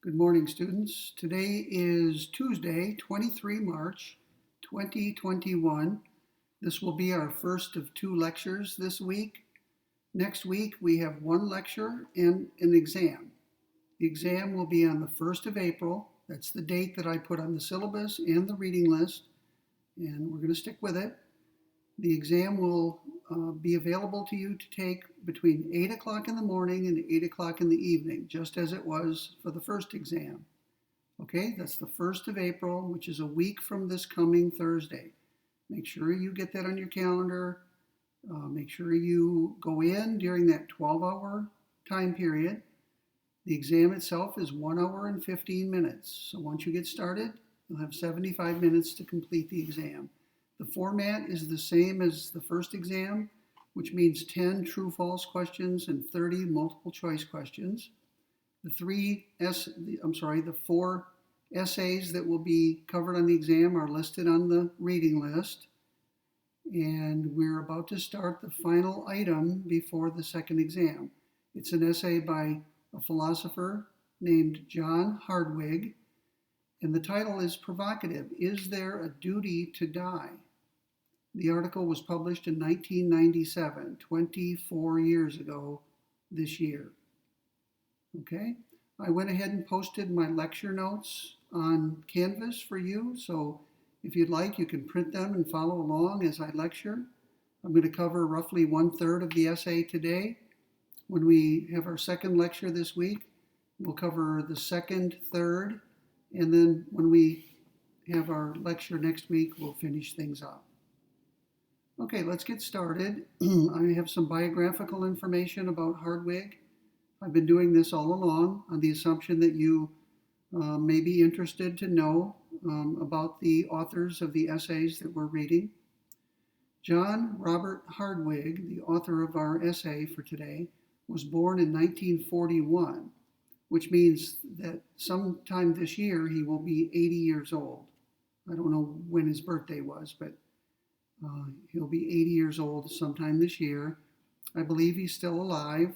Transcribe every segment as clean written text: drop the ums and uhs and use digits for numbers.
Good morning, students. Today is Tuesday, 23 March 2021. This will be our first of two lectures this week. Next week, we have one lecture and an exam. The exam will be on the 1st of April. That's the date that I put on the syllabus and the reading list, and we're going to stick with it. The exam will be available to you to take between 8 o'clock in the morning and 8 o'clock in the evening, just as it was for the first exam. Okay, that's the 1st of April, which is a week from this coming Thursday. Make sure you get that on your calendar. Make sure you go in during that 12-hour time period. The exam itself is 1 hour and 15 minutes. So once you get started, you'll have 75 minutes to complete the exam. The format is the same as the first exam, which means 10 true-false questions and 30 multiple-choice questions. The four essays that will be covered on the exam are listed on the reading list. And we're about to start the final item before the second exam. It's an essay by a philosopher named John Hardwig, and the title is provocative: Is There a Duty to Die? The article was published in 1997, 24 years ago this year. Okay, I went ahead and posted my lecture notes on Canvas for you, so if you'd like, you can print them and follow along as I lecture. I'm going to cover roughly 1/3 of the essay today. When we have our second lecture this week, we'll cover the second, third, and then when we have our lecture next week, we'll finish things up. Okay, let's get started. I have some biographical information about Hardwig. I've been doing this all along on the assumption that you may be interested to know about the authors of the essays that we're reading. John Robert Hardwig, the author of our essay for today, was born in 1941, which means that sometime this year he will be 80 years old. I don't know when his birthday was, but he'll be 80 years old sometime this year. I believe he's still alive,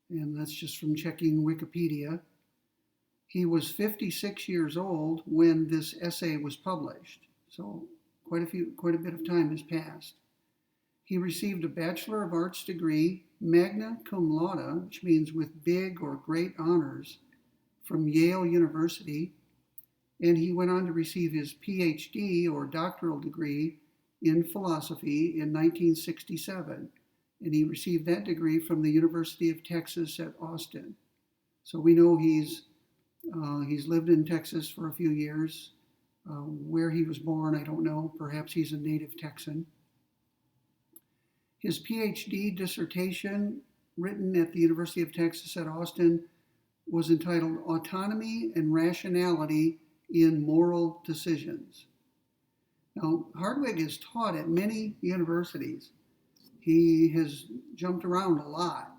and that's just from checking Wikipedia. He was 56 years old when this essay was published, so quite a bit of time has passed. He received a Bachelor of Arts degree, magna cum laude, which means with big or great honors, from Yale University, and he went on to receive his PhD or doctoral degree in philosophy in 1967, and he received that degree from the University of Texas at Austin. So we know he's lived in Texas for a few years. Where he was born, I don't know. Perhaps he's a native Texan. His PhD dissertation, written at the University of Texas at Austin, was entitled Autonomy and Rationality in Moral Decisions. Now, Hardwig is taught at many universities. He has jumped around a lot.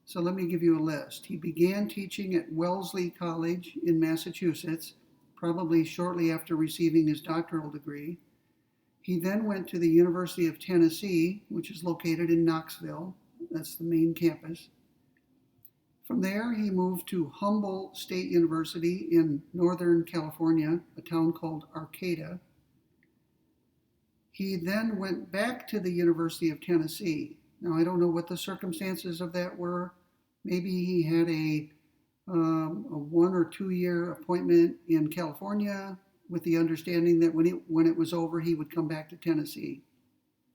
So let me give you a list. He began teaching at Wellesley College in Massachusetts, probably shortly after receiving his doctoral degree. He then went to the University of Tennessee, which is located in Knoxville. That's the main campus. From there, he moved to Humboldt State University in Northern California, a town called Arcata. He then went back to the University of Tennessee. Now, I don't know what the circumstances of that were. Maybe he had a 1 or 2 year appointment in California with the understanding that when it was over, he would come back to Tennessee.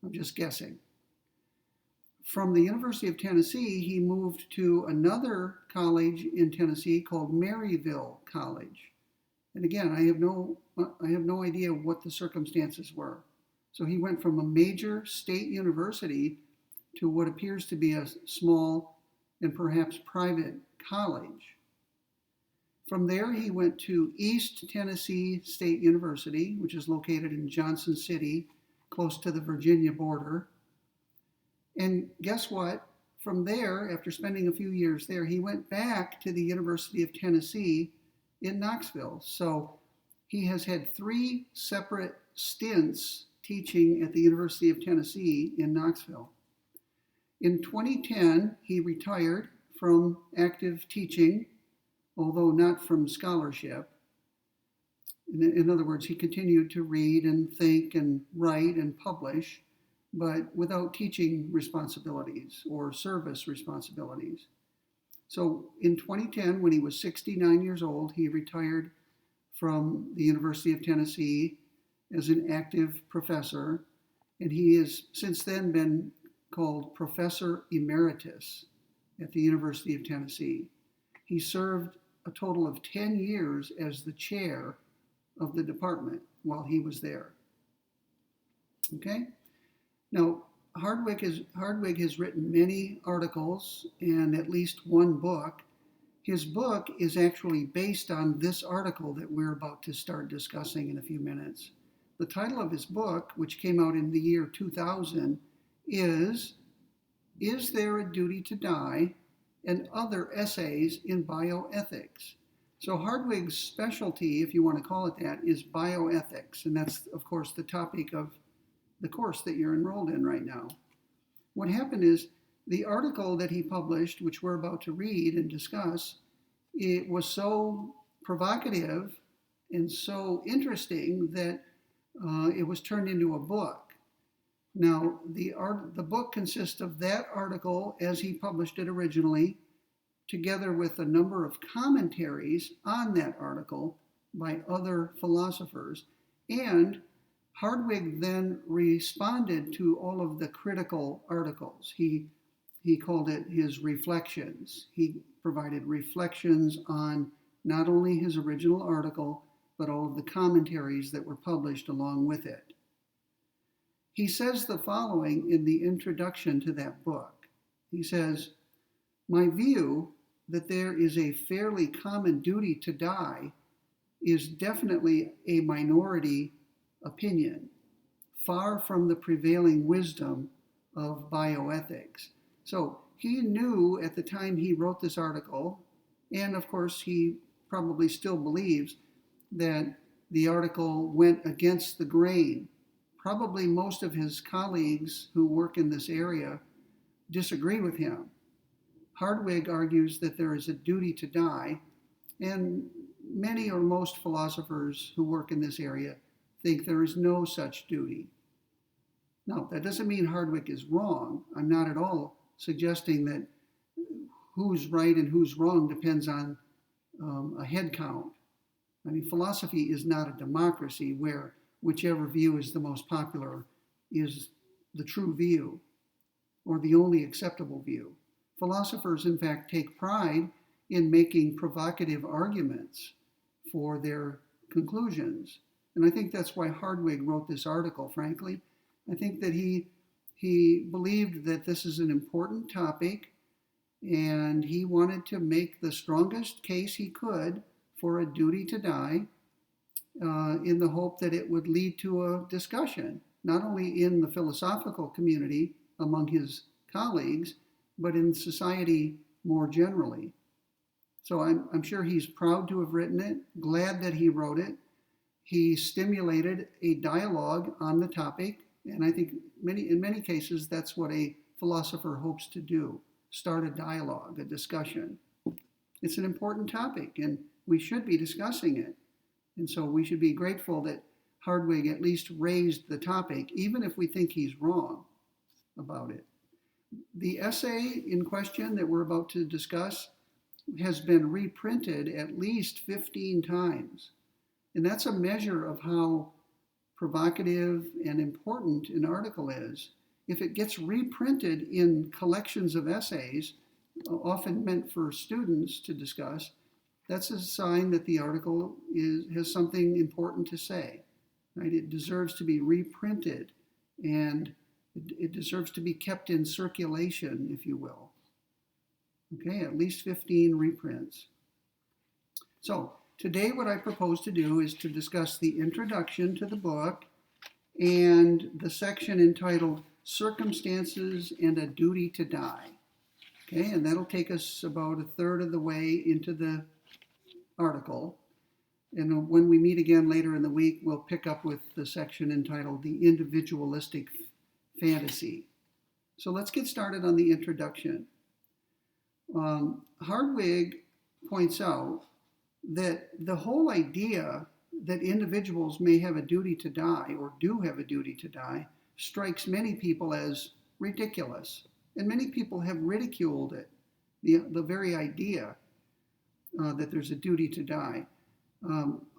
I'm just guessing. From the University of Tennessee, he moved to another college in Tennessee called Maryville College. And again, I have no idea what the circumstances were. So he went from a major state university to what appears to be a small and perhaps private college. From there, he went to East Tennessee State University, which is located in Johnson City, close to the Virginia border. And guess what? From there, after spending a few years there, he went back to the University of Tennessee in Knoxville. So he has had 3 separate stints teaching at the University of Tennessee in Knoxville. In 2010, he retired from active teaching although not from scholarship. In other words, he continued to read and think and write and publish, but without teaching responsibilities or service responsibilities. So in 2010, when he was 69 years old, he retired from the University of Tennessee as an active professor, and he has since then been called Professor Emeritus at the University of Tennessee. He served a total of 10 years as the chair of the department while he was there. Okay? Now, Hardwig has written many articles and at least one book. His book is actually based on this article that we're about to start discussing in a few minutes. The title of his book, which came out in the year 2000, is There a Duty to Die? And Other Essays in Bioethics. So Hardwig's specialty, if you want to call it that, is bioethics. And that's, of course, the topic of the course that you're enrolled in right now. What happened is the article that he published, which we're about to read and discuss, it was so provocative and so interesting that it was turned into a book. Now, the book consists of that article as he published it originally, together with a number of commentaries on that article by other philosophers. And Hardwig then responded to all of the critical articles. He called it his reflections. He provided reflections on not only his original article, but all of the commentaries that were published along with it. He says the following in the introduction to that book. He says, "My view that there is a fairly common duty to die is definitely a minority opinion, far from the prevailing wisdom of bioethics." So he knew at the time he wrote this article, and of course he probably still believes, that the article went against the grain. Probably most of his colleagues who work in this area disagree with him. Hardwig argues that there is a duty to die, and many or most philosophers who work in this area think there is no such duty. Now, that doesn't mean Hardwig is wrong. I'm not at all suggesting that who's right and who's wrong depends on a head count. I mean, philosophy is not a democracy where whichever view is the most popular is the true view or the only acceptable view. Philosophers, in fact, take pride in making provocative arguments for their conclusions. And I think that's why Hardwig wrote this article, frankly. I think that he believed that this is an important topic, and he wanted to make the strongest case he could for a duty to die, in the hope that it would lead to a discussion, not only in the philosophical community among his colleagues, but in society more generally. So I'm sure he's proud to have written it, glad that he wrote it. He stimulated a dialogue on the topic, and I think in many cases that's what a philosopher hopes to do, start a dialogue, a discussion. It's an important topic, and we should be discussing it. And so we should be grateful that Hardwig at least raised the topic, even if we think he's wrong about it. The essay in question that we're about to discuss has been reprinted at least 15 times. And that's a measure of how provocative and important an article is. If it gets reprinted in collections of essays, often meant for students to discuss, that's a sign that the article has something important to say. Right? It deserves to be reprinted, and it deserves to be kept in circulation, if you will. Okay, at least 15 reprints. So today what I propose to do is to discuss the introduction to the book and the section entitled Circumstances and a Duty to Die. Okay, and that'll take us about a third of the way into the article. And when we meet again later in the week, we'll pick up with the section entitled The Individualistic Fantasy. So let's get started on the introduction. Hardwig points out that the whole idea that individuals may have a duty to die or do have a duty to die strikes many people as ridiculous. And many people have ridiculed it, the very idea that there's a duty to die.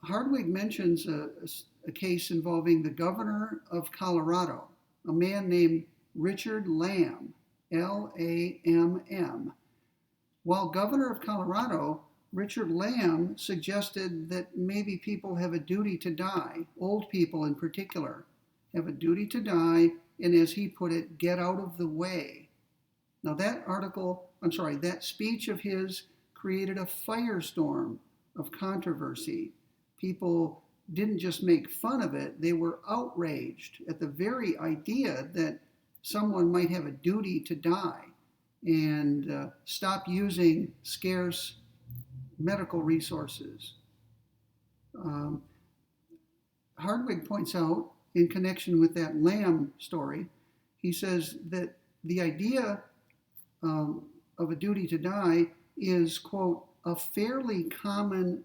Hardwig mentions a case involving the governor of Colorado, a man named Richard Lamm, Lamm. While governor of Colorado, Richard Lamm suggested that maybe people have a duty to die, old people in particular, have a duty to die, and as he put it, get out of the way. Now that speech of his created a firestorm of controversy. People didn't just make fun of it, they were outraged at the very idea that someone might have a duty to die and stop using scarce medical resources. Hardwig points out, in connection with that Lamm story, he says that the idea of a duty to die is, quote, a fairly common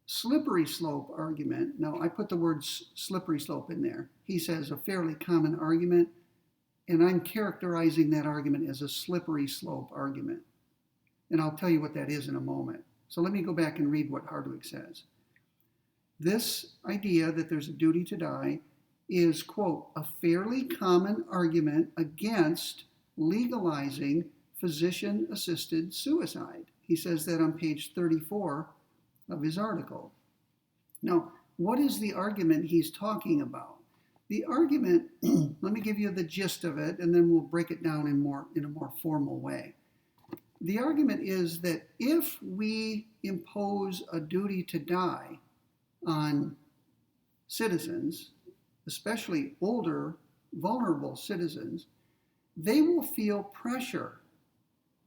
slippery slope argument. Now, I put the word slippery slope in there. He says a fairly common argument, and I'm characterizing that argument as a slippery slope argument. And I'll tell you what that is in a moment. So let me go back and read what Hardwig says. This idea that there's a duty to die is, quote, a fairly common argument against legalizing physician-assisted suicide. He says that on page 34 of his article. Now, what is the argument he's talking about? The argument, let me give you the gist of it, and then we'll break it down in a more formal way. The argument is that if we impose a duty to die on citizens, especially older, vulnerable citizens, they will feel pressure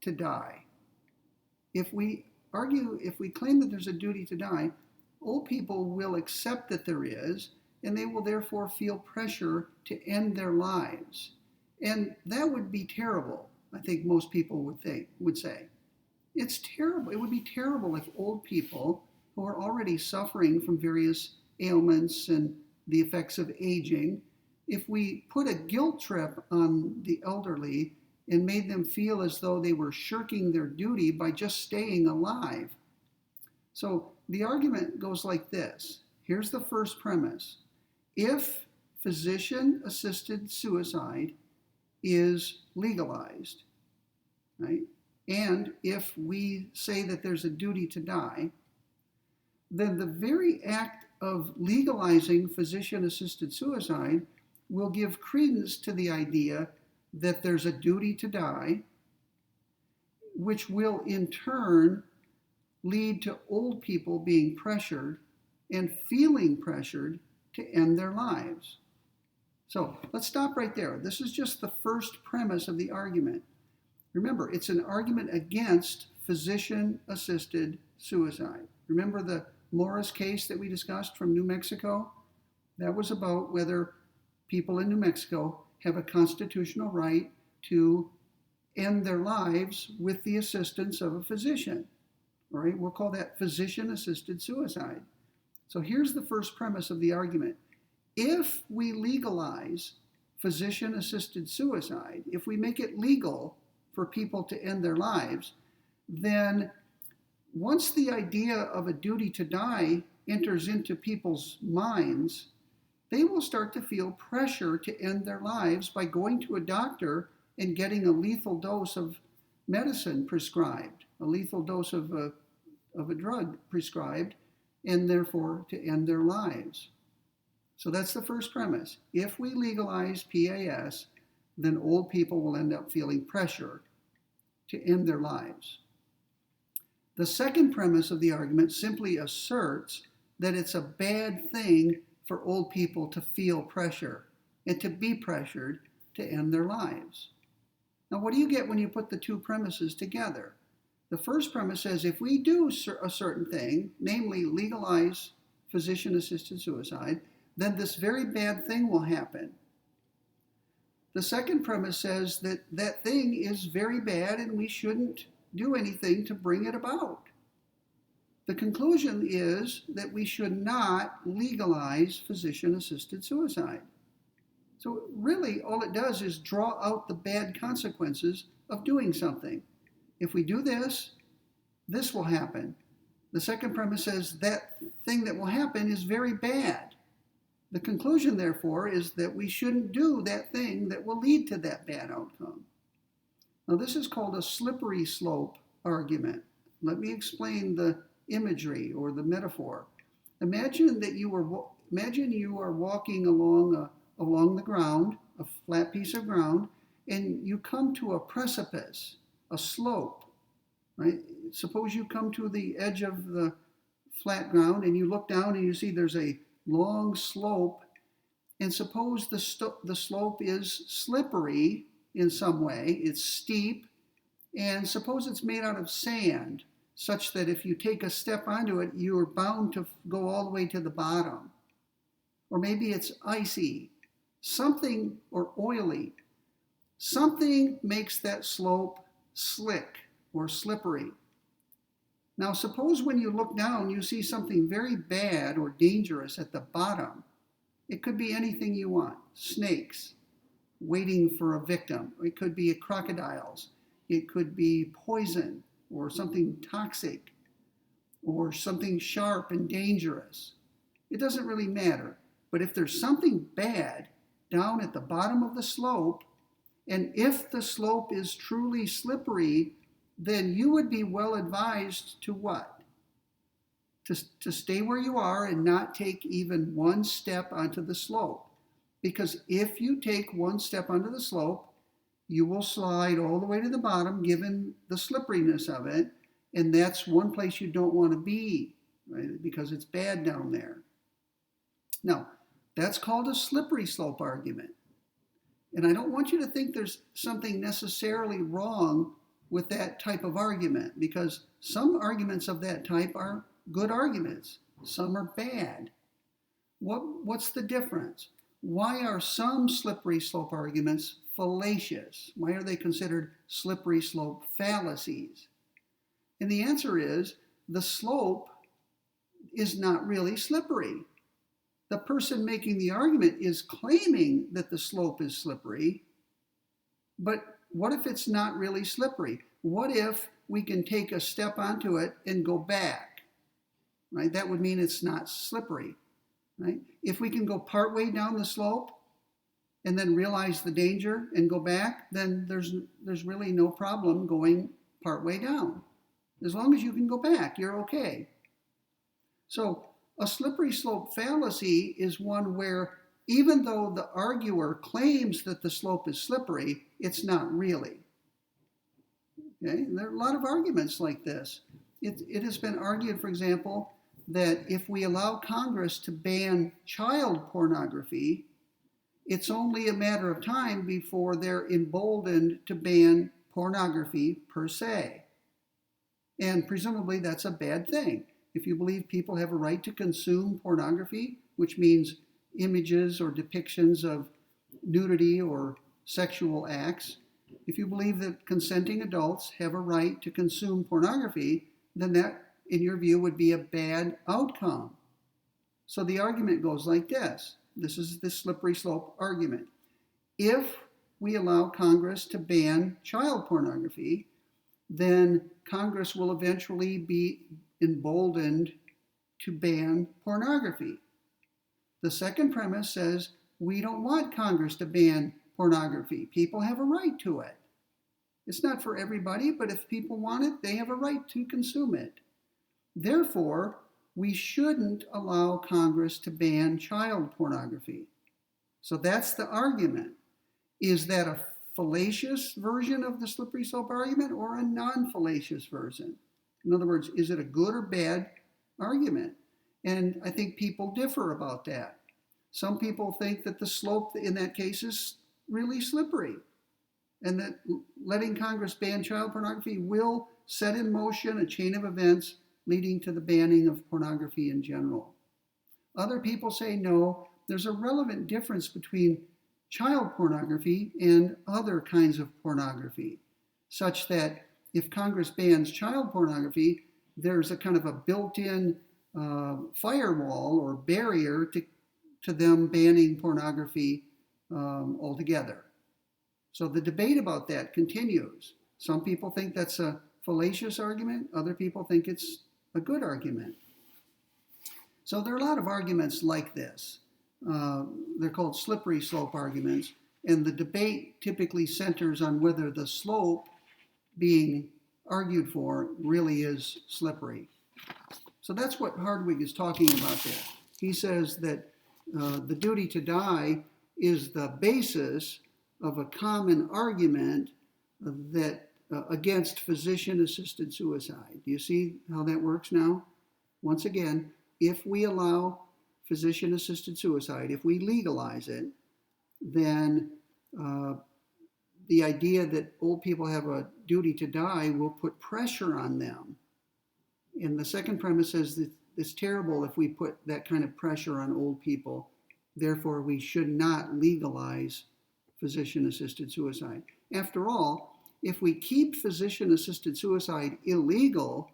to die. If we claim that there's a duty to die, old people will accept that there is, and they will therefore feel pressure to end their lives. And that would be terrible, I think most people would say. It's terrible. It would be terrible if old people who are already suffering from various ailments and the effects of aging, if we put a guilt trip on the elderly and made them feel as though they were shirking their duty by just staying alive. So the argument goes like this. Here's the first premise. If physician-assisted suicide is legalized, right, and if we say that there's a duty to die, then the very act of legalizing physician-assisted suicide will give credence to the idea that there's a duty to die, which will in turn lead to old people being pressured and feeling pressured to end their lives. So let's stop right there. This is just the first premise of the argument. Remember, it's an argument against physician-assisted suicide. Remember the Morris case that we discussed from New Mexico? That was about whether people in New Mexico have a constitutional right to end their lives with the assistance of a physician. All right, we'll call that physician-assisted suicide. So here's the first premise of the argument. If we legalize physician-assisted suicide, if we make it legal for people to end their lives, then once the idea of a duty to die enters into people's minds, they will start to feel pressure to end their lives by going to a doctor and getting a lethal dose of medicine prescribed, a lethal dose of a drug prescribed, and therefore to end their lives. So that's the first premise. If we legalize PAS, then old people will end up feeling pressure to end their lives. The second premise of the argument simply asserts that it's a bad thing for old people to feel pressure and to be pressured to end their lives. Now, what do you get when you put the two premises together? The first premise says if we do a certain thing, namely legalize physician-assisted suicide, then this very bad thing will happen. The second premise says that that thing is very bad and we shouldn't do anything to bring it about. The conclusion is that we should not legalize physician-assisted suicide. So really, all it does is draw out the bad consequences of doing something. If we do this, this will happen. The second premise says that thing that will happen is very bad. The conclusion, therefore, is that we shouldn't do that thing that will lead to that bad outcome. Now, this is called a slippery slope argument. Let me explain the imagery or the metaphor. Imagine you are walking along the ground, a flat piece of ground, and you come to a precipice, a slope, right? Suppose you come to the edge of the flat ground and you look down and you see there's a long slope, and suppose the slope is slippery in some way, it's steep, and suppose it's made out of sand, such that if you take a step onto it, you are bound to go all the way to the bottom. Or maybe it's icy, something, or oily. Something makes that slope slick or slippery. Now, suppose when you look down, you see something very bad or dangerous at the bottom. It could be anything you want. Snakes waiting for a victim. It could be crocodiles. It could be poison or something toxic or something sharp and dangerous. It doesn't really matter. But if there's something bad down at the bottom of the slope, and if the slope is truly slippery, then you would be well advised to what? To stay where you are and not take even one step onto the slope. Because if you take one step onto the slope, you will slide all the way to the bottom given the slipperiness of it, and that's one place you don't want to be, right? Because it's bad down there. Now, that's called a slippery slope argument. And I don't want you to think there's something necessarily wrong with that type of argument, because some arguments of that type are good arguments, some are bad. What's the difference? Why are some slippery slope arguments fallacious? Why are they considered slippery slope fallacies? And the answer is the slope is not really slippery. The person making the argument is claiming that the slope is slippery, but what if it's not really slippery? What if we can take a step onto it and go back? Right? That would mean it's not slippery. Right? If we can go partway down the slope and then realize the danger and go back, then there's really no problem going partway down. As long as you can go back, you're okay. So a slippery slope fallacy is one where even though the arguer claims that the slope is slippery, it's not really. Okay? And there are a lot of arguments like this. It has been argued, for example, that if we allow Congress to ban child pornography, it's only a matter of time before they're emboldened to ban pornography per se. And presumably that's a bad thing. If you believe people have a right to consume pornography, which means images or depictions of nudity or sexual acts, if you believe that consenting adults have a right to consume pornography, then that, in your view, would be a bad outcome. So the argument goes like this. This is the slippery slope argument. If we allow Congress to ban child pornography, then Congress will eventually be emboldened to ban pornography. The second premise says we don't want Congress to ban pornography. People have a right to it. It's not for everybody, but if people want it, they have a right to consume it. Therefore, we shouldn't allow Congress to ban child pornography. So that's the argument. Is that a fallacious version of the slippery slope argument or a non-fallacious version? In other words, is it a good or bad argument? And I think people differ about that. Some people think that the slope in that case is really slippery, and that letting Congress ban child pornography will set in motion a chain of events leading to the banning of pornography in general. Other people say no, there's a relevant difference between child pornography and other kinds of pornography, such that if Congress bans child pornography, there's a kind of a built-in firewall or barrier to them banning pornography altogether. So the debate about that continues. Some people think that's a fallacious argument. Other people think it's a good argument. So there are a lot of arguments like this. They're called slippery slope arguments. And the debate typically centers on whether the slope being argued for really is slippery. So that's what Hardwig is talking about there. He says that the duty to die is the basis of a common argument that against physician-assisted suicide. Do you see how that works now? Once again, if we allow physician-assisted suicide, if we legalize it, then the idea that old people have a duty to die will put pressure on them. And the second premise says that it's terrible if we put that kind of pressure on old people. Therefore, we should not legalize physician-assisted suicide. After all, if we keep physician-assisted suicide illegal,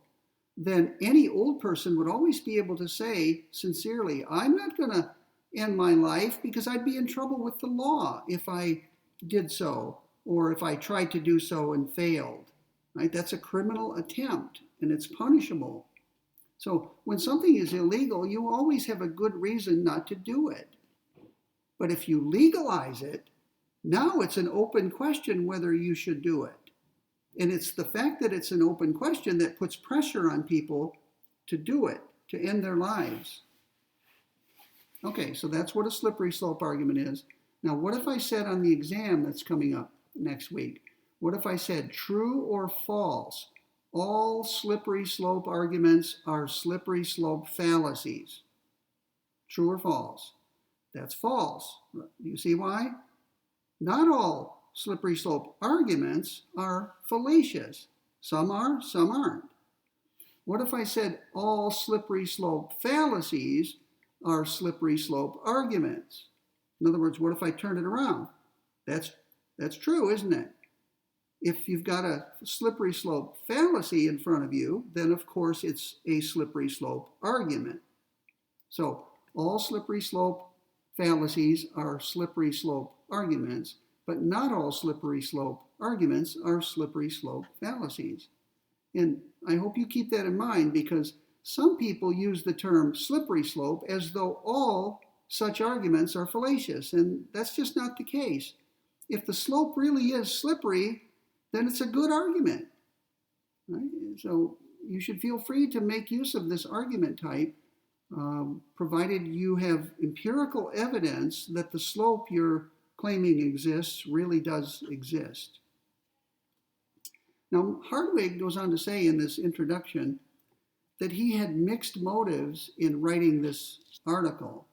then any old person would always be able to say sincerely, I'm not going to end my life because I'd be in trouble with the law if I did so, or if I tried to do so and failed. Right? That's a criminal attempt, and it's punishable. So when something is illegal, you always have a good reason not to do it. But if you legalize it, now it's an open question whether you should do it. And it's the fact that it's an open question that puts pressure on people to do it, to end their lives. Okay, so that's what a slippery slope argument is. Now, what if I said on the exam that's coming up next week, what if I said true or false? All slippery slope arguments are slippery slope fallacies. True or false? That's false. Do you see why? Not all slippery slope arguments are fallacious. Some are, some aren't. What if I said all slippery slope fallacies are slippery slope arguments? In other words, what if I turn it around? That's true, isn't it? If you've got a slippery slope fallacy in front of you, then of course it's a slippery slope argument. So all slippery slope fallacies are slippery slope arguments, but not all slippery slope arguments are slippery slope fallacies. And I hope you keep that in mind, because some people use the term slippery slope as though all such arguments are fallacious, and that's just not the case. If the slope really is slippery, then it's a good argument. Right? So you should feel free to make use of this argument type, provided you have empirical evidence that the slope you're claiming exists really does exist. Now, Hardwig goes on to say in this introduction that he had mixed motives in writing this article.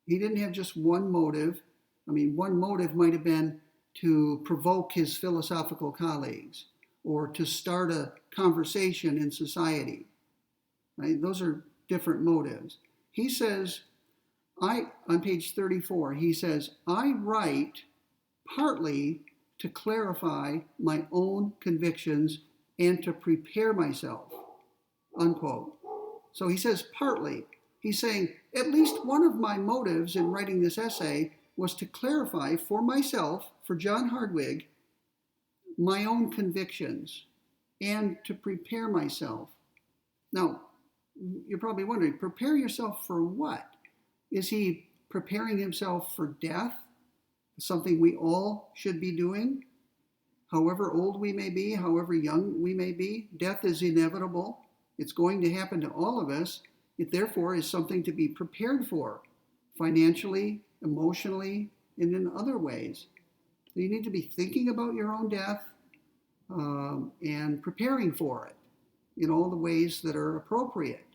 He didn't have just one motive. I mean, one motive might have been to provoke his philosophical colleagues or to start a conversation in society. Right? Those are different motives. He says, on page 34, he says, I write partly to clarify my own convictions and to prepare myself, unquote. So he says partly. He's saying at least one of my motives in writing this essay was to clarify for myself, for John Hardwig, my own convictions and to prepare myself. Now, you're probably wondering, prepare yourself for what? Is he preparing himself for death? Something we all should be doing? However old we may be, however young we may be, death is inevitable. It's going to happen to all of us. It therefore is something to be prepared for, financially, emotionally, and in other ways. So you need to be thinking about your own death and preparing for it in all the ways that are appropriate.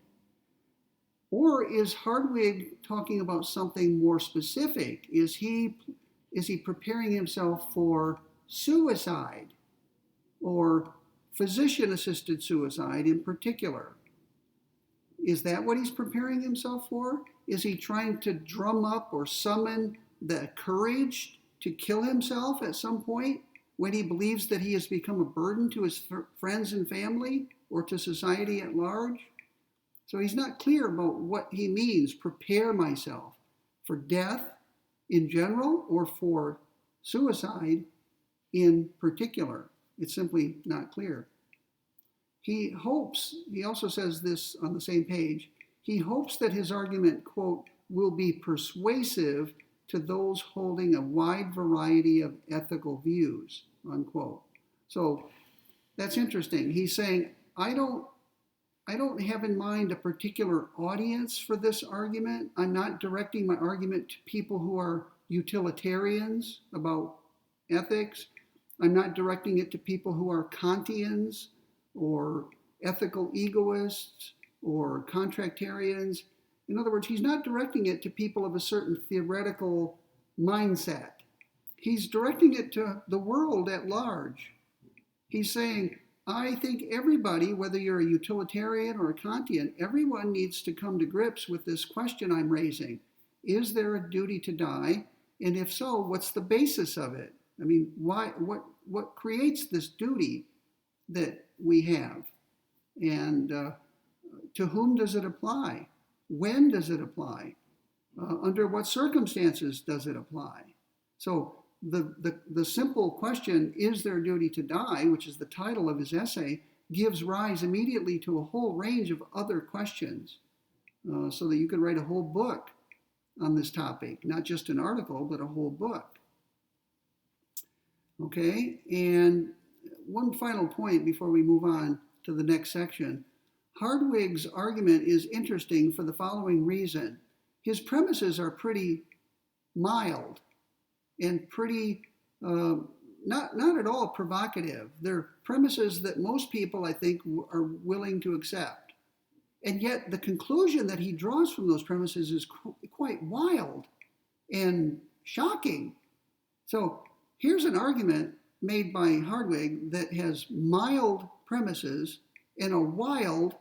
Or is Hardwig talking about something more specific? Is he preparing himself for suicide or physician-assisted suicide in particular? Is that what he's preparing himself for? Is he trying to drum up or summon the courage to kill himself at some point when he believes that he has become a burden to his friends and family? or to society at large? So he's not clear about what he means, prepare myself for death in general or for suicide in particular. It's simply not clear. He also says this on the same page, he hopes that his argument, quote, will be persuasive to those holding a wide variety of ethical views, unquote. So that's interesting. He's saying, I don't have in mind a particular audience for this argument. I'm not directing my argument to people who are utilitarians about ethics. I'm not directing it to people who are Kantians or ethical egoists or contractarians. In other words, he's not directing it to people of a certain theoretical mindset. He's directing it to the world at large. He's saying, I think everybody, whether you're a utilitarian or a Kantian, everyone needs to come to grips with this question I'm raising. Is there a duty to die? And if so, what's the basis of it? I mean, what creates this duty that we have? And to whom does it apply? When does it apply? Under what circumstances does it apply? So the simple question, is there a duty to die, which is the title of his essay, gives rise immediately to a whole range of other questions, so that you could write a whole book on this topic, not just an article, but a whole book. Okay, and one final point before we move on to the next section. Hardwig's argument is interesting for the following reason. His premises are pretty mild and pretty, not at all provocative. They're premises that most people, I think, are willing to accept. And yet the conclusion that he draws from those premises is quite wild and shocking. So here's an argument made by Hardwig that has mild premises and a wild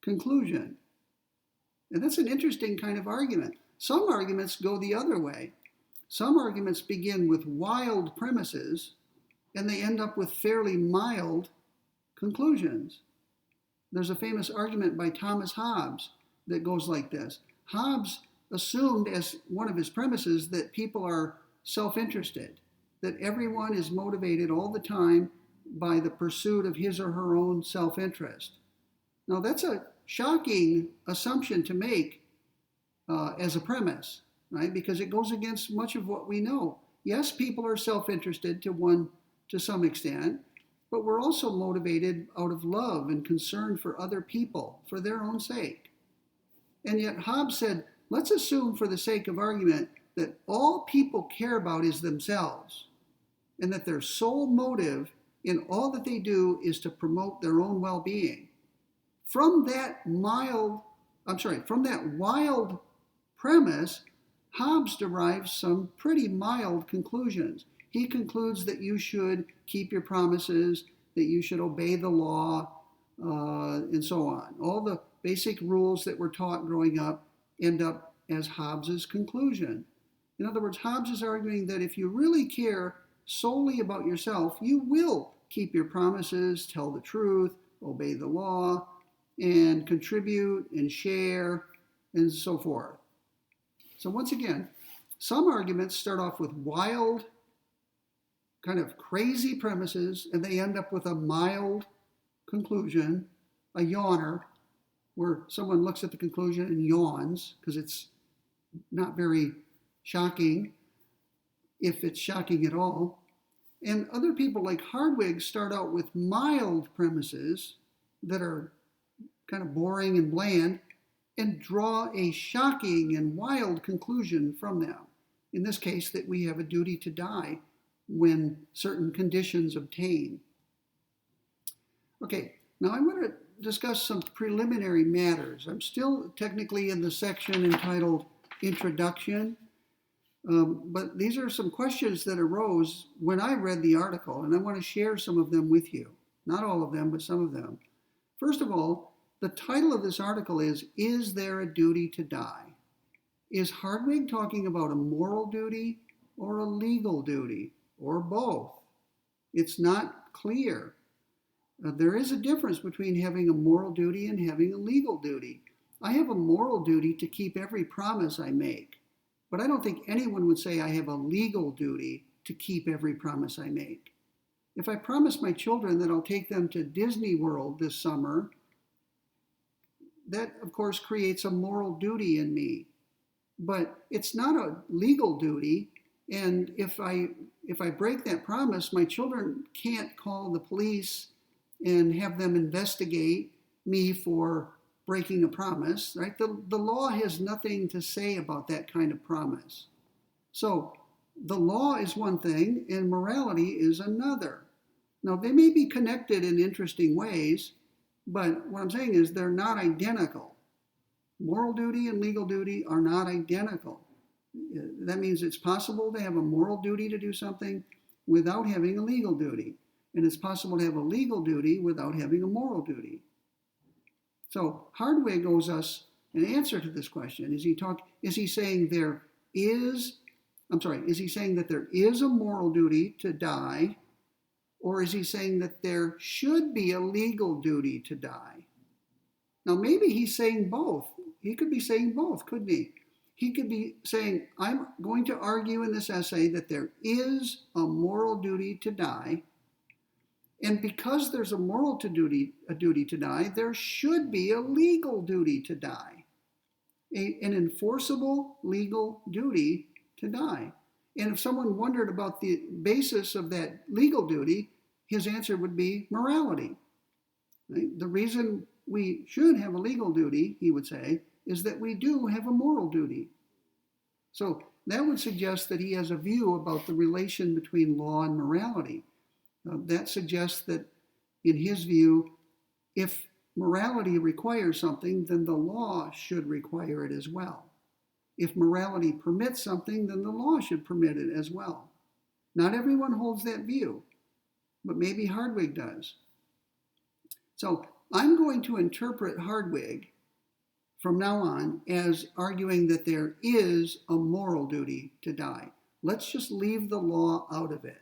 conclusion. And that's an interesting kind of argument. Some arguments go the other way. Some arguments begin with wild premises and they end up with fairly mild conclusions. There's a famous argument by Thomas Hobbes that goes like this. Hobbes assumed as one of his premises that people are self-interested, that everyone is motivated all the time by the pursuit of his or her own self-interest. Now that's a shocking assumption to make as a premise, right? Because it goes against much of what we know. Yes, people are self-interested to some extent, but we're also motivated out of love and concern for other people, for their own sake. And yet Hobbes said, let's assume for the sake of argument that all people care about is themselves, and that their sole motive in all that they do is to promote their own well-being. From that wild premise, Hobbes derives some pretty mild conclusions. He concludes that you should keep your promises, that you should obey the law, and so on. All the basic rules that were taught growing up end up as Hobbes's conclusion. In other words, Hobbes is arguing that if you really care solely about yourself, you will keep your promises, tell the truth, obey the law, and contribute and share, and so forth. So once again, some arguments start off with wild, kind of crazy premises, and they end up with a mild conclusion, a yawner, where someone looks at the conclusion and yawns because it's not very shocking, if it's shocking at all. And other people like Hardwig start out with mild premises that are kind of boring and bland and draw a shocking and wild conclusion from them. In this case, that we have a duty to die when certain conditions obtain. Okay, now I want to discuss some preliminary matters. I'm still technically in the section entitled Introduction, but these are some questions that arose when I read the article, and I want to share some of them with you. Not all of them, but some of them. First of all, the title of this article is there a duty to die? Is Hardwig talking about a moral duty or a legal duty, or both? It's not clear. There is a difference between having a moral duty and having a legal duty. I have a moral duty to keep every promise I make, but I don't think anyone would say I have a legal duty to keep every promise I make. If I promise my children that I'll take them to Disney World this summer, that of course creates a moral duty in me. But it's not a legal duty, and if I break that promise, my children can't call the police and have them investigate me for breaking a promise, right? The law has nothing to say about that kind of promise. So the law is one thing and morality is another. Now, they may be connected in interesting ways, but what I'm saying is they're not identical. Moral duty and legal duty are not identical. That means it's possible to have a moral duty to do something without having a legal duty. And it's possible to have a legal duty without having a moral duty. So Hardwig owes us an answer to this question. Is he saying that there is a moral duty to die, or is he saying that there should be a legal duty to die? Now maybe he's saying both. He could be saying both, couldn't he? He could be saying, I'm going to argue in this essay that there is a moral duty to die, and because there's a duty to die, there should be a legal duty to die, an enforceable legal duty to die. And if someone wondered about the basis of that legal duty, his answer would be morality. Right? The reason we should have a legal duty, he would say, is that we do have a moral duty. So that would suggest that he has a view about the relation between law and morality. That suggests that, in his view, if morality requires something, then the law should require it as well. If morality permits something, then the law should permit it as well. Not everyone holds that view, but maybe Hardwig does. So I'm going to interpret Hardwig from now on as arguing that there is a moral duty to die. Let's just leave the law out of it,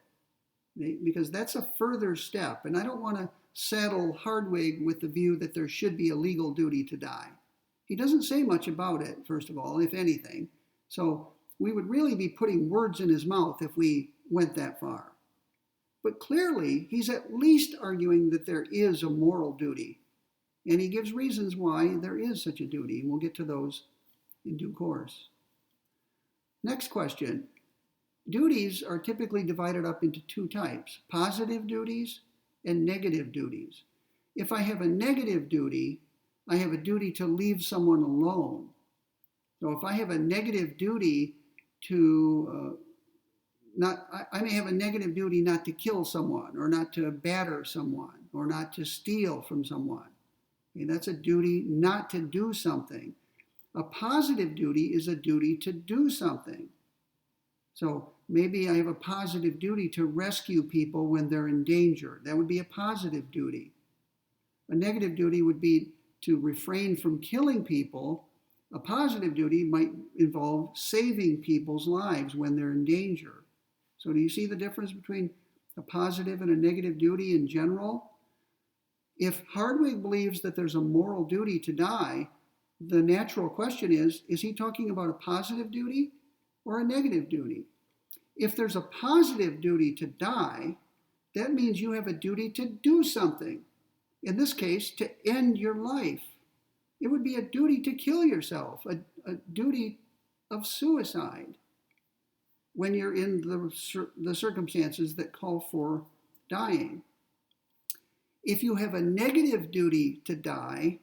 because that's a further step, and I don't want to saddle Hardwig with the view that there should be a legal duty to die. He doesn't say much about it, first of all, if anything, so we would really be putting words in his mouth if we went that far. But clearly, he's at least arguing that there is a moral duty, and he gives reasons why there is such a duty, and we'll get to those in due course. Next question. Duties are typically divided up into two types, positive duties and negative duties. If I have a negative duty, I have a duty to leave someone alone. So if I have a negative duty I may have a negative duty not to kill someone, or not to batter someone, or not to steal from someone. Okay, that's a duty not to do something. A positive duty is a duty to do something. So maybe I have a positive duty to rescue people when they're in danger. That would be a positive duty. A negative duty would be to refrain from killing people. A positive duty might involve saving people's lives when they're in danger. So do you see the difference between a positive and a negative duty in general? If Hardwig believes that there's a moral duty to die, the natural question is he talking about a positive duty or a negative duty? If there's a positive duty to die, that means you have a duty to do something. In this case, to end your life. It would be a duty to kill yourself, a duty of suicide when you're in the circumstances that call for dying. If you have a negative duty to die,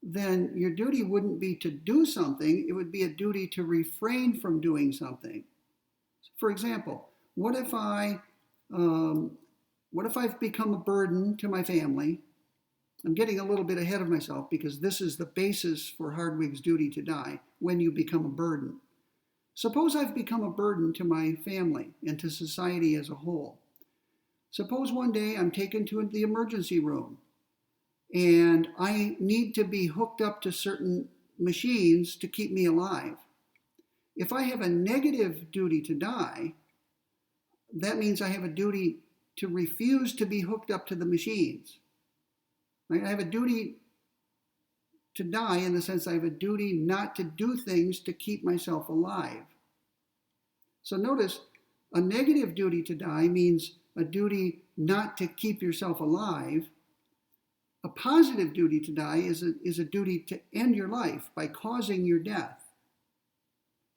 then your duty wouldn't be to do something, it would be a duty to refrain from doing something. For example, what if I've become a burden to my family? I'm getting a little bit ahead of myself because this is the basis for Hardwig's duty to die, when you become a burden. Suppose I've become a burden to my family and to society as a whole. Suppose one day I'm taken to the emergency room and I need to be hooked up to certain machines to keep me alive. If I have a negative duty to die, that means I have a duty to refuse to be hooked up to the machines. Right? I have a duty to die in the sense I have a duty not to do things to keep myself alive. So notice, a negative duty to die means a duty not to keep yourself alive. A positive duty to die is a duty to end your life by causing your death.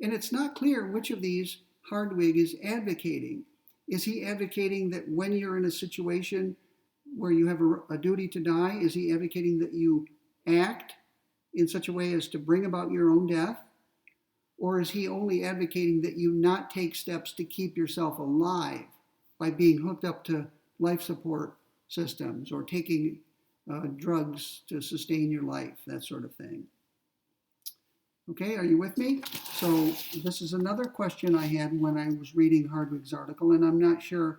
And it's not clear which of these Hardwig is advocating. Is he advocating that when you're in a situation where you have a duty to die, is he advocating that you act in such a way as to bring about your own death? Or is he only advocating that you not take steps to keep yourself alive by being hooked up to life support systems or taking drugs to sustain your life, that sort of thing? Okay, are you with me? So this is another question I had when I was reading Hardwig's article, and I'm not sure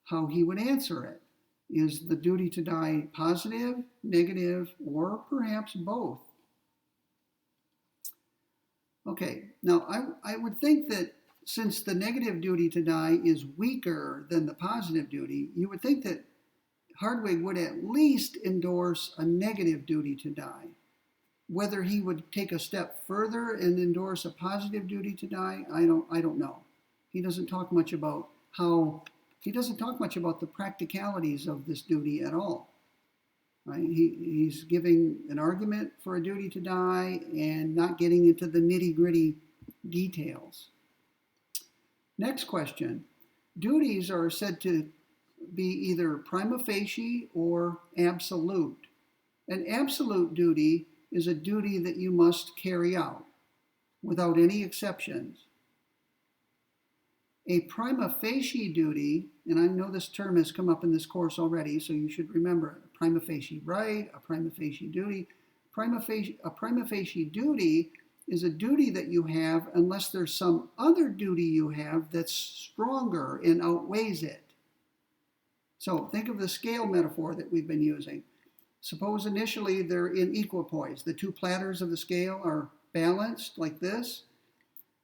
how he would answer it. Is the duty to die positive, negative, or perhaps both? Okay, now I would think that since the negative duty to die is weaker than the positive duty, you would think that Hardwig would at least endorse a negative duty to die. Whether he would take a step further and endorse a positive duty to die, I don't know. He doesn't talk much about the practicalities of this duty at all. Right? He's giving an argument for a duty to die and not getting into the nitty-gritty details. Next question. Duties are said to be either prima facie or absolute. An absolute duty is a duty that you must carry out without any exceptions. A prima facie duty, and I know this term has come up in this course already, so you should remember it. A prima facie right, a prima facie duty. A prima facie duty is a duty that you have unless there's some other duty you have that's stronger and outweighs it. So think of the scale metaphor that we've been using. Suppose initially they're in equipoise. The two platters of the scale are balanced like this.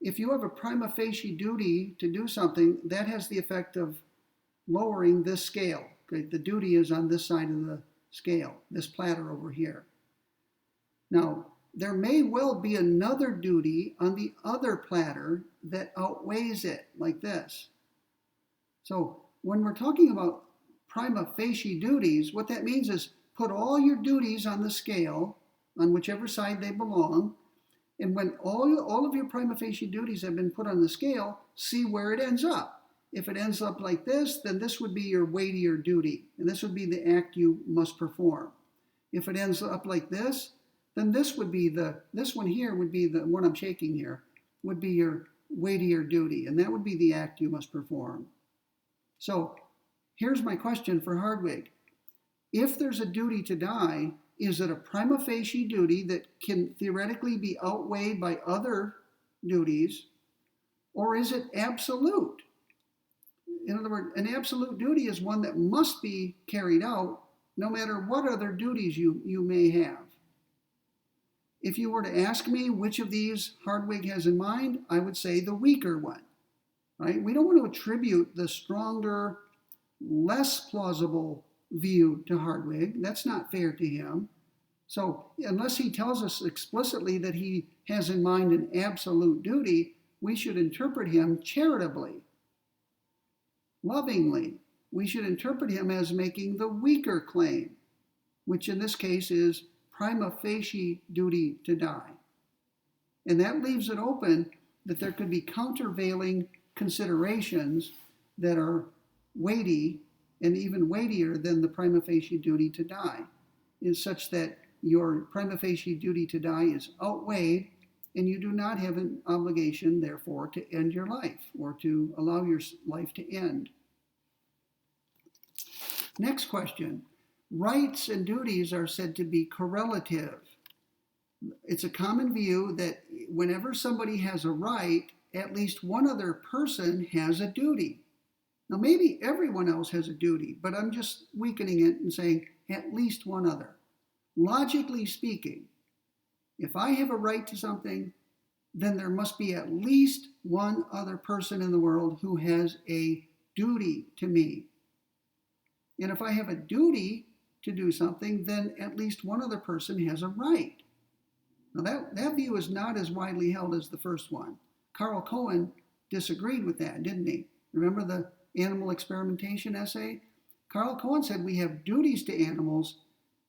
If you have a prima facie duty to do something, that has the effect of lowering this scale. Okay? The duty is on this side of the scale, this platter over here. Now, there may well be another duty on the other platter that outweighs it, like this. So when we're talking about prima facie duties, what that means is put all your duties on the scale, on whichever side they belong, and when all of your prima facie duties have been put on the scale, see where it ends up. If it ends up like this, then this would be your weightier duty, and this would be the act you must perform. If it ends up like this, then this one here would be the one I'm shaking here, would be your weightier duty, and that would be the act you must perform. So here's my question for Hardwig. If there's a duty to die, is it a prima facie duty that can theoretically be outweighed by other duties, or is it absolute? In other words, an absolute duty is one that must be carried out no matter what other duties you may have. If you were to ask me which of these Hardwig has in mind, I would say the weaker one. Right? We don't want to attribute the stronger, less plausible view to Hardwig. That's not fair to him. So unless he tells us explicitly that he has in mind an absolute duty, we should interpret him charitably, lovingly. We should interpret him as making the weaker claim, which in this case is prima facie duty to die. And that leaves it open that there could be countervailing considerations that are weighty and even weightier than the prima facie duty to die, is such that your prima facie duty to die is outweighed and you do not have an obligation, therefore, to end your life or to allow your life to end. Next question. Rights and duties are said to be correlative. It's a common view that whenever somebody has a right, at least one other person has a duty. Now, maybe everyone else has a duty, but I'm just weakening it and saying at least one other. Logically speaking, if I have a right to something, then there must be at least one other person in the world who has a duty to me. And if I have a duty, to do something, then at least one other person has a right. Now, that view is not as widely held as the first one. Carl Cohen disagreed with that, didn't he? Remember the animal experimentation essay? Carl Cohen said we have duties to animals,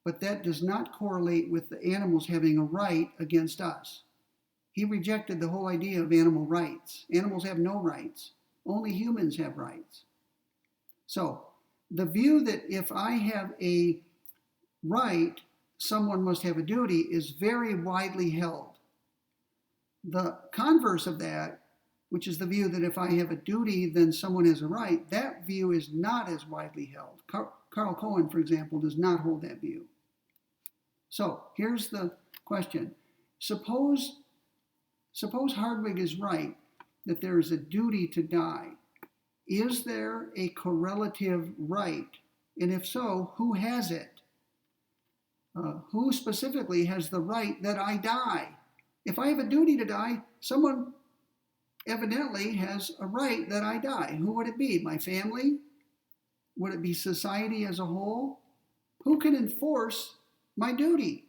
but that does not correlate with the animals having a right against us. He rejected the whole idea of animal rights. Animals have no rights. Only humans have rights. So, the view that if I have a right, someone must have a duty is very widely held. The converse of that, which is the view that if I have a duty, then someone has a right, that view is not as widely held. Carl Cohen, for example, does not hold that view. So here's the question. Suppose Hardwig is right that there is a duty to die. Is there a correlative right? And if so, who has it? Who specifically has the right that I die? If I have a duty to die, someone evidently has a right that I die. Who would it be? My family? Would it be society as a whole? Who can enforce my duty?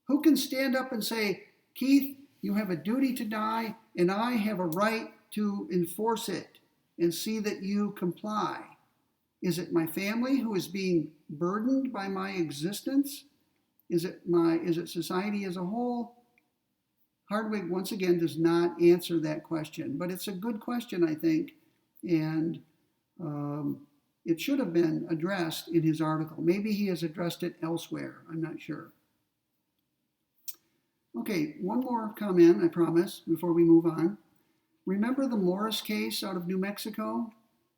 Who can stand up and say, Keith, you have a duty to die, and I have a right to enforce it and see that you comply? Is it my family who is being burdened by my existence? Is it society as a whole? Hardwig, once again, does not answer that question, but it's a good question, I think, and it should have been addressed in his article. Maybe he has addressed it elsewhere. I'm not sure. Okay, one more comment, I promise, before we move on. Remember the Morris case out of New Mexico?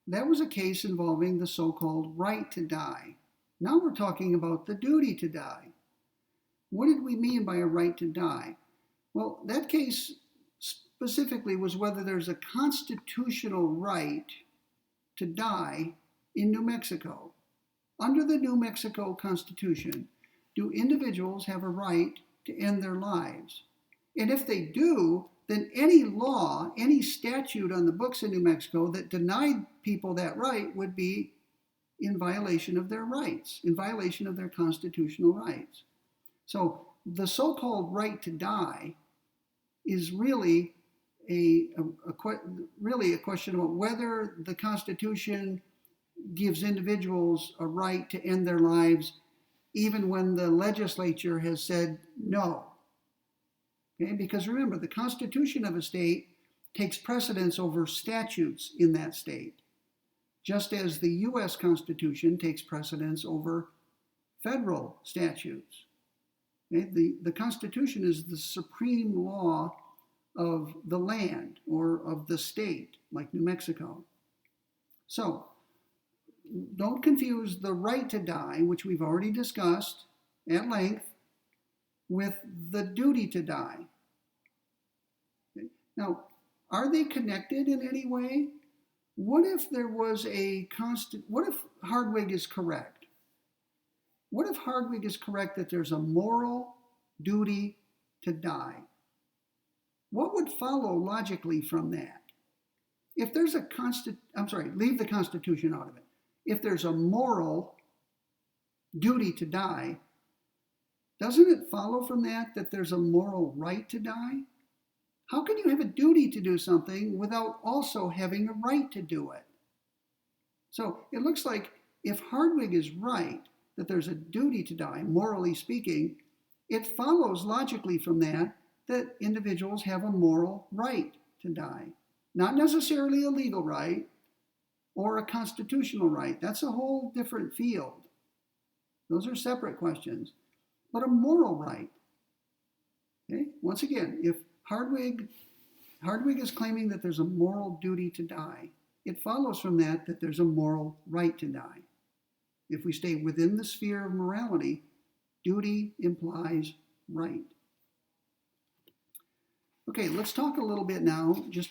That was a case involving the so-called right to die. Now we're talking about the duty to die. What did we mean by a right to die? Well, that case specifically was whether there's a constitutional right to die in New Mexico. Under the New Mexico Constitution, do individuals have a right to end their lives? And if they do, then any law, any statute on the books in New Mexico that denied people that right would be in violation of their rights, in violation of their constitutional rights. So the so-called right to die is really a question about whether the Constitution gives individuals a right to end their lives even when the legislature has said no. Okay? Because remember, the Constitution of a state takes precedence over statutes in that state, just as the U.S. Constitution takes precedence over federal statutes. Okay? The Constitution is the supreme law of the land or of the state, like New Mexico. So, don't confuse the right to die, which we've already discussed at length, with the duty to die. Okay? Now, are they connected in any way? What if there was what if Hardwig is correct? What if Hardwig is correct that there's a moral duty to die? What would follow logically from that? If there's leave the Constitution out of it. If there's a moral duty to die, doesn't it follow from that there's a moral right to die? How can you have a duty to do something without also having a right to do it? So it looks like if Hardwig is right, that there's a duty to die, morally speaking, it follows logically from that individuals have a moral right to die. Not necessarily a legal right or a constitutional right. That's a whole different field. Those are separate questions. But a moral right. Okay? Once again, if Hardwig is claiming that there's a moral duty to die, it follows from that there's a moral right to die. If we stay within the sphere of morality, duty implies right. Okay, let's talk a little bit now, just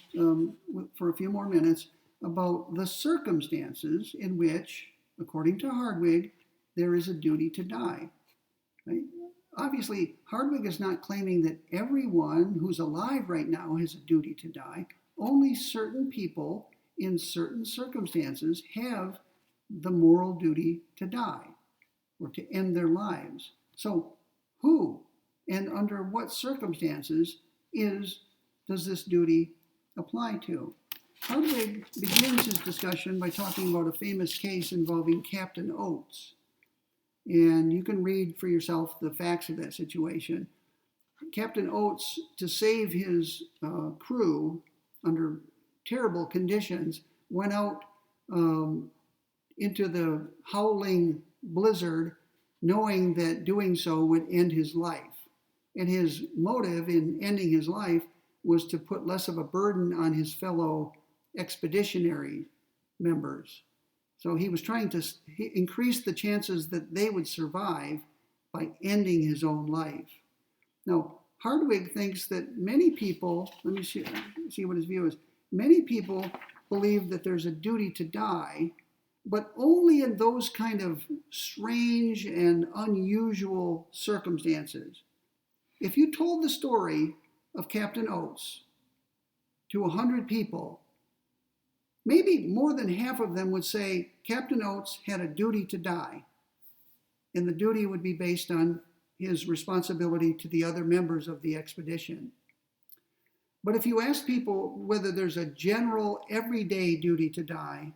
for a few more minutes, about the circumstances in which, according to Hardwig, there is a duty to die. Right? Obviously, Hardwig is not claiming that everyone who's alive right now has a duty to die. Only certain people in certain circumstances have the moral duty to die. or to end their lives. So who and under what circumstances does this duty apply to? Hardwig begins his discussion by talking about a famous case involving Captain Oates. And you can read for yourself the facts of that situation. Captain Oates, to save his crew under terrible conditions, went out into the howling blizzard, knowing that doing so would end his life. And his motive in ending his life was to put less of a burden on his fellow expeditionary members. So he was trying to increase the chances that they would survive by ending his own life. Now, Hardwig thinks that many people, let me see what his view is, many people believe that there's a duty to die, but only in those kind of strange and unusual circumstances. If you told the story of Captain Oates to 100 people, maybe more than half of them would say Captain Oates had a duty to die, and the duty would be based on his responsibility to the other members of the expedition. But if you ask people whether there's a general everyday duty to die,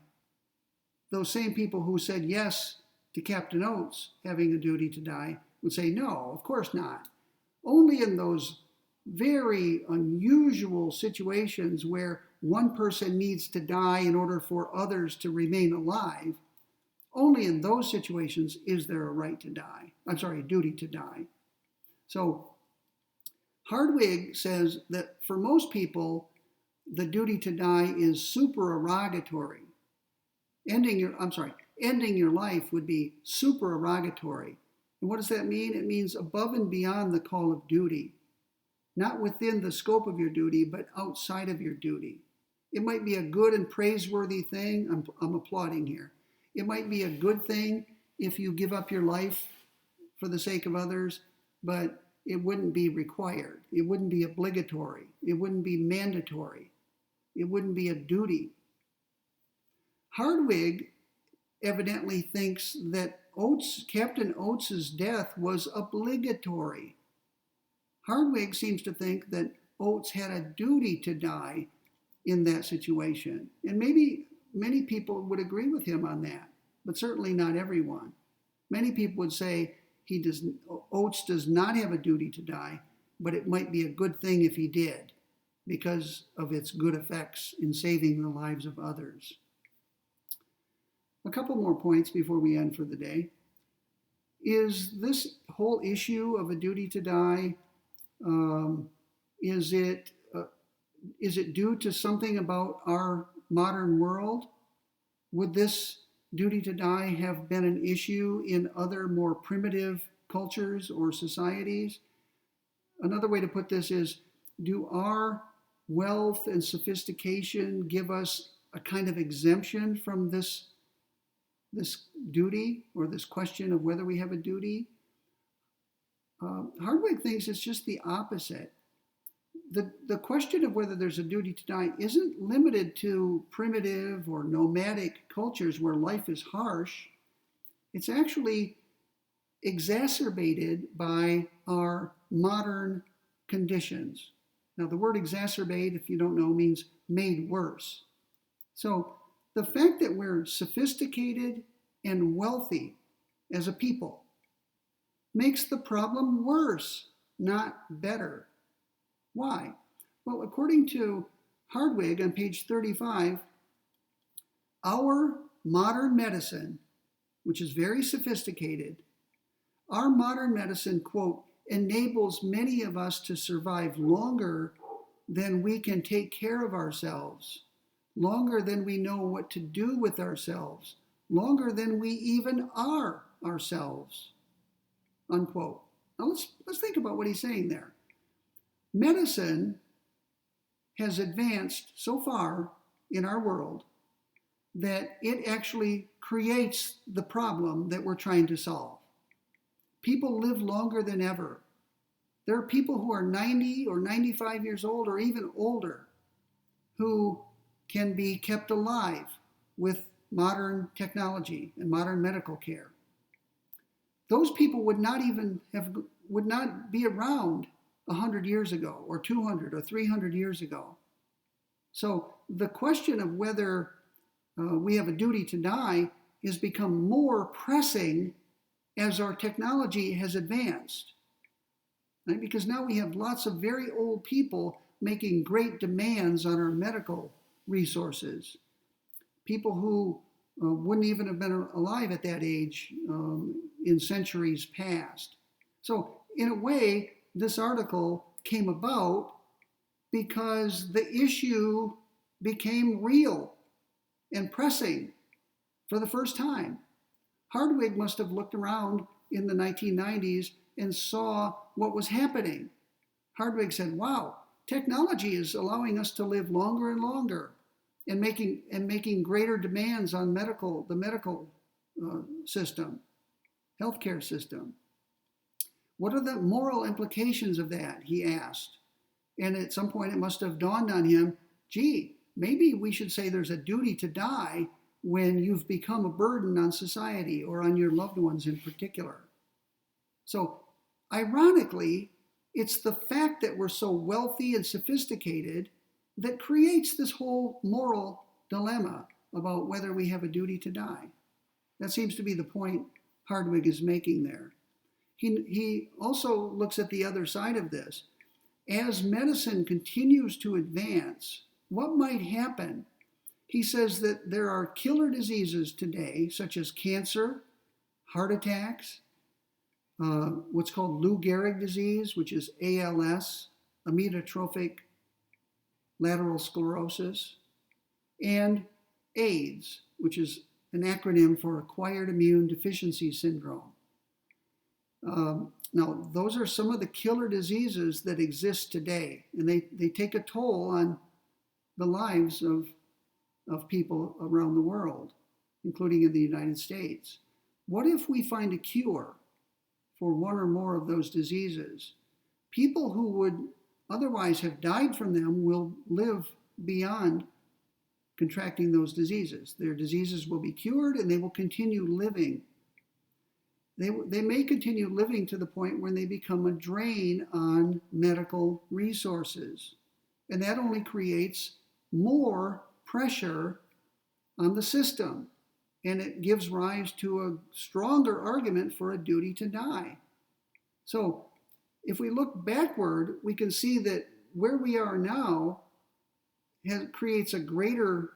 those same people who said yes to Captain Oates having a duty to die would say no, of course not. Only in those very unusual situations where one person needs to die in order for others to remain alive, only in those situations is there a right to die. A duty to die. So Hardwig says that for most people, the duty to die is supererogatory. Ending your life would be supererogatory. And what does that mean? It means above and beyond the call of duty. Not within the scope of your duty, but outside of your duty. It might be a good and praiseworthy thing. I'm applauding here. It might be a good thing if you give up your life for the sake of others, but it wouldn't be required. It wouldn't be obligatory. It wouldn't be mandatory. It wouldn't be a duty. Hardwig evidently thinks that Captain Oates's death was obligatory. Hardwig seems to think that Oates had a duty to die in that situation. And maybe many people would agree with him on that, but certainly not everyone. Many people would say Oates does not have a duty to die, but it might be a good thing if he did because of its good effects in saving the lives of others. A couple more points before we end for the day. Is this whole issue of a duty to die, is it due to something about our modern world? Would this duty to die have been an issue in other more primitive cultures or societies? Another way to put this is, do our wealth and sophistication give us a kind of exemption from this duty or this question of whether we have a duty? Hardwig thinks it's just the opposite. The question of whether there's a duty to die isn't limited to primitive or nomadic cultures where life is harsh. It's actually exacerbated by our modern conditions. Now, the word exacerbate, if you don't know, means made worse. So the fact that we're sophisticated and wealthy as a people makes the problem worse, not better. Why? Well, according to Hardwig on page 35, our modern medicine, which is very sophisticated, our modern medicine, quote, enables many of us to survive longer than we can take care of ourselves, longer than we know what to do with ourselves, longer than we even are ourselves, unquote. Now let's think about what he's saying there. Medicine has advanced so far in our world that it actually creates the problem that we're trying to solve. People live longer than ever. There are people who are 90 or 95 years old or even older who can be kept alive with modern technology and modern medical care. those people would not be around 100 years ago or 200 or 300 years ago. So the question of whether we have a duty to die has become more pressing as our technology has advanced. Right? Because now we have lots of very old people making great demands on our medical resources. People who wouldn't even have been alive at that age in centuries past. So in a way, this article came about because the issue became real and pressing for the first time. Hardwig must have looked around in the 1990s and saw what was happening. Hardwig said, wow, technology is allowing us to live longer and longer and making greater demands on the medical system, healthcare system. What are the moral implications of that, he asked. And at some point it must have dawned on him, gee, maybe we should say there's a duty to die when you've become a burden on society or on your loved ones in particular. So ironically, it's the fact that we're so wealthy and sophisticated that creates this whole moral dilemma about whether we have a duty to die. That seems to be the point Hardwig is making there. He also looks at the other side of this. As medicine continues to advance, what might happen? He says that there are killer diseases today, such as cancer, heart attacks, what's called Lou Gehrig disease, which is ALS, amyotrophic lateral sclerosis, and AIDS, which is an acronym for acquired immune deficiency syndrome. Now, those are some of the killer diseases that exist today, and they take a toll on the lives of people around the world, including in the United States. What if we find a cure for one or more of those diseases? People who would otherwise have died from them will live beyond contracting those diseases. Their diseases will be cured and they will continue living. They may continue living to the point when they become a drain on medical resources. And that only creates more pressure on the system. And it gives rise to a stronger argument for a duty to die. So if we look backward, we can see that where we are now creates a greater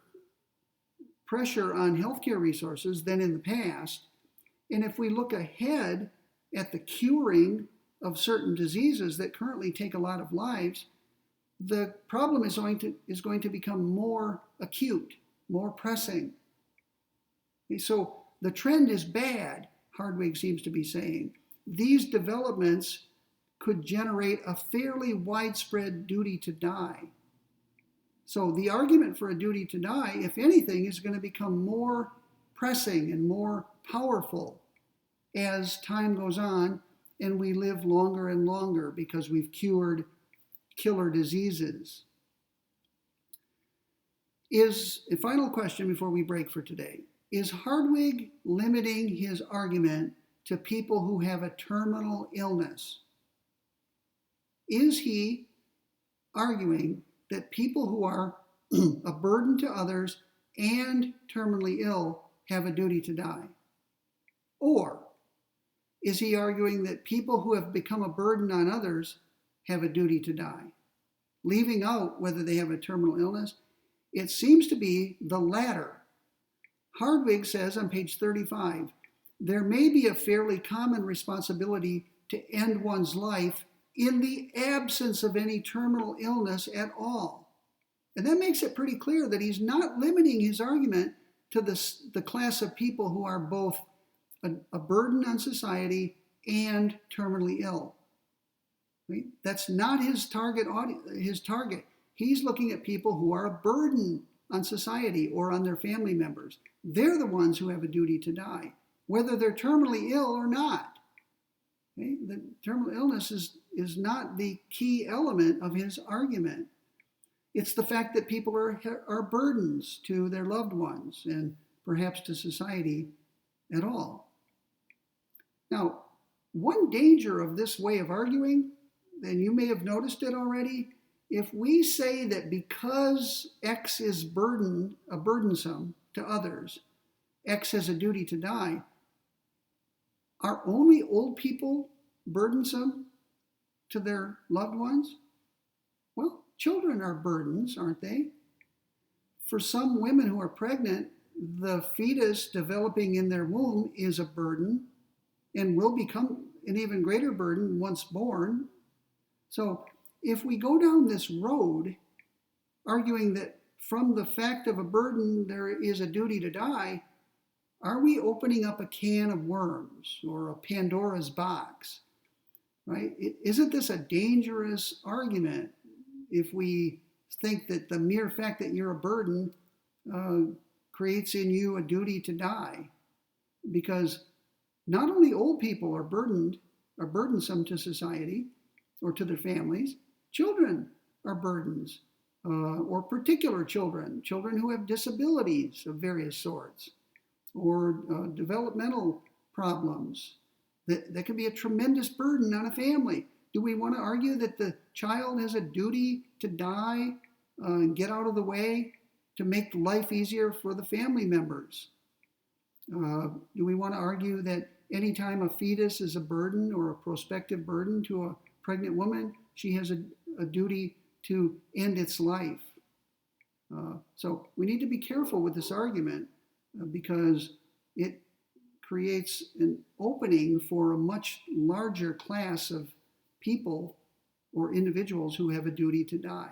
pressure on healthcare resources than in the past. And if we look ahead at the curing of certain diseases that currently take a lot of lives, the problem is going to become more acute, more pressing. So the trend is bad, Hardwig seems to be saying. These developments could generate a fairly widespread duty to die. So the argument for a duty to die, if anything, is going to become more pressing and more powerful as time goes on and we live longer and longer because we've cured killer diseases. A final question before we break for today. Is Hardwig limiting his argument to people who have a terminal illness? Is he arguing that people who are a burden to others and terminally ill have a duty to die? Or is he arguing that people who have become a burden on others have a duty to die? Leaving out whether they have a terminal illness, it seems to be the latter. Hardwig says on page 35, there may be a fairly common responsibility to end one's life in the absence of any terminal illness at all. And that makes it pretty clear that he's not limiting his argument to the class of people who are both a burden on society and terminally ill. Right? That's not his target audience, He's looking at people who are a burden on society or on their family members. They're the ones who have a duty to die, whether they're terminally ill or not. Okay? The terminal illness is not the key element of his argument. It's the fact that people are burdens to their loved ones and perhaps to society at all. Now, One danger of this way of arguing, and you may have noticed it already, if we say that because X is burdensome to others, X has a duty to die, are only old people burdensome to their loved ones? Well, children are burdens, aren't they? For some women who are pregnant, the fetus developing in their womb is a burden and will become an even greater burden once born. So if we go down this road arguing that from the fact of a burden there is a duty to die, are we opening up a can of worms or a Pandora's box? Right? Isn't this a dangerous argument if we think that the mere fact that you're a burden creates in you a duty to die? Because not only old people are burdensome to society or to their families, children are burdens, or particular children who have disabilities of various sorts, or developmental problems. That can be a tremendous burden on a family. Do we want to argue that the child has a duty to die and get out of the way to make life easier for the family members? Do we want to argue that anytime a fetus is a burden or a prospective burden to a pregnant woman, she has a duty to end its life? So we need to be careful with this argument because it creates an opening for a much larger class of people or individuals who have a duty to die.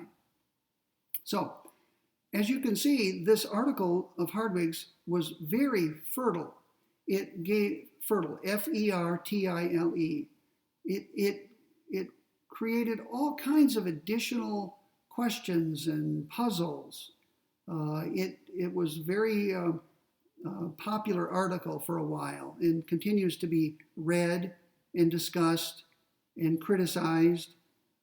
So, as you can see, this article of Hardwig's was very fertile. It gave fertile, F-E-R-T-I-L-E. It created all kinds of additional questions and puzzles. It was very popular article for a while and continues to be read and discussed and criticized.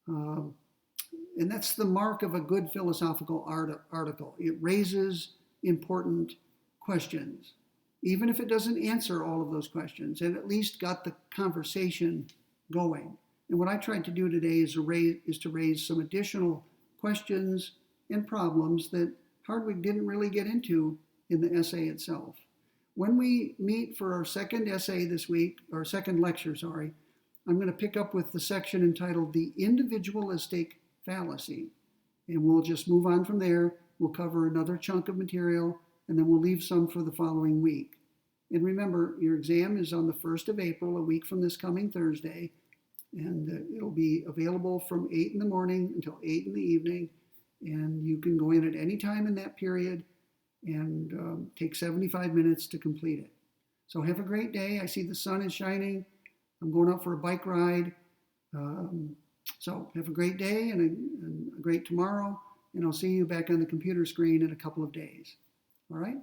And that's the mark of a good philosophical article. It raises important questions, even if it doesn't answer all of those questions, and at least got the conversation going. And what I tried to do today is to raise some additional questions and problems that Hardwig didn't really get into in the essay itself. When we meet for our second essay this week, or second lecture, sorry, I'm going to pick up with the section entitled The Individualistic Fallacy. And we'll just move on from there. We'll cover another chunk of material, and then we'll leave some for the following week. And remember, your exam is on the 1st of April, a week from this coming Thursday, and it'll be available from 8 in the morning until 8 in the evening, and you can go in at any time in that period and take 75 minutes to complete it. So have a great day. I see the sun is shining. I'm going out for a bike ride. So have a great day and a great tomorrow, and I'll see you back on the computer screen in a couple of days. All right?